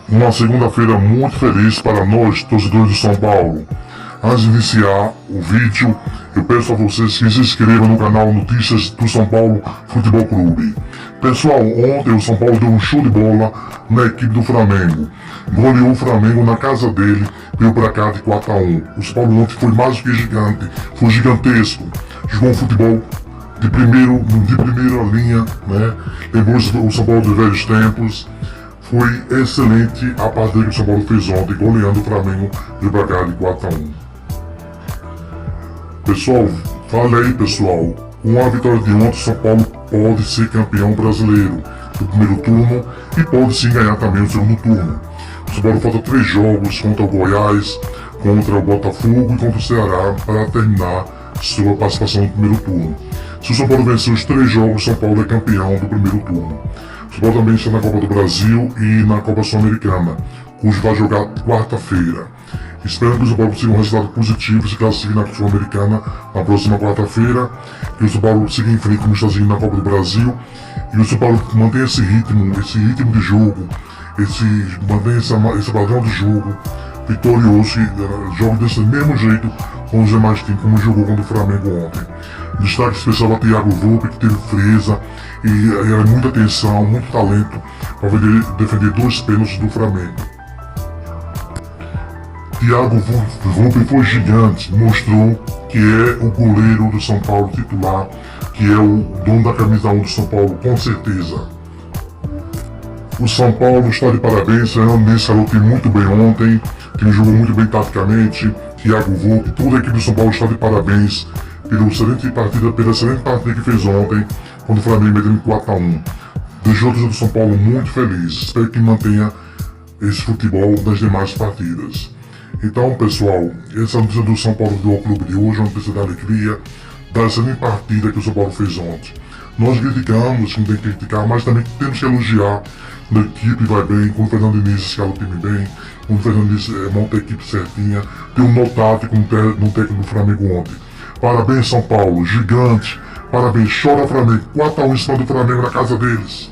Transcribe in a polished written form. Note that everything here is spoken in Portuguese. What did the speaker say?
Uma segunda-feira muito feliz para nós, torcedores de São Paulo. Antes de iniciar o vídeo, eu peço a vocês que se inscrevam no canal Notícias do São Paulo Futebol Clube. Pessoal, ontem o São Paulo deu um show de bola na equipe do Flamengo. Goleou o Flamengo na casa dele pelo placar de 4-1. O São Paulo ontem foi mais do que gigante, foi gigantesco. Jogou um futebol de primeira linha, né? Lembrou o São Paulo de velhos tempos. Foi excelente a partida que o São Paulo fez ontem, goleando o Flamengo de placar de 4-1. Pessoal, fala aí pessoal, com a vitória de ontem o São Paulo pode ser campeão brasileiro do primeiro turno e pode sim ganhar também o segundo turno. O São Paulo falta 3 jogos contra o Goiás, contra o Botafogo e contra o Ceará para terminar sua participação no primeiro turno. Se o São Paulo vencer os 3 jogos, o São Paulo é campeão do primeiro turno. O São Paulo também está na Copa do Brasil e na Copa Sul-Americana, cujo vai jogar quarta-feira. Espero que o São Paulo consiga um resultado positivo e se classifique na Sul-Americana na próxima quarta-feira. Que o São Paulo siga em frente como está seguindo na Copa do Brasil. E o São Paulo mantenha esse ritmo de jogo, mantenha esse padrão de jogo vitorioso e jogue desse mesmo jeito com os demais times, como jogou contra o Flamengo ontem. Destaque especial para Thiago Volpe, que teve frieza e era muita atenção, muito talento para defender 2 pênaltis do Flamengo. Thiago Volpe foi gigante, mostrou que é o goleiro do São Paulo titular, que é o dono da camisa 1 do São Paulo, com certeza. O São Paulo está de parabéns, Fernando Mendes falou que muito bem ontem, que jogou muito bem taticamente. Thiago Volpe, toda a equipe do São Paulo está de parabéns pela excelente partida que fez ontem, quando o Flamengo meteu em 4-1. Deixou o torcedor do São Paulo muito feliz, espero que mantenha esse futebol nas demais partidas. Então pessoal, essa é a notícia do São Paulo Futebol Clube de hoje, uma notícia da alegria, da excelente partida que o São Paulo fez ontem. Nós criticamos, como tem que criticar, mas também temos que elogiar quando a equipe vai bem, quando o Fernando Diniz escala o time bem, quando o Fernando Diniz monta a equipe certinha, tem um nó tático no técnico do Flamengo ontem. Parabéns São Paulo, gigante, parabéns, chora Flamengo, 4-1 em cima do Flamengo na casa deles.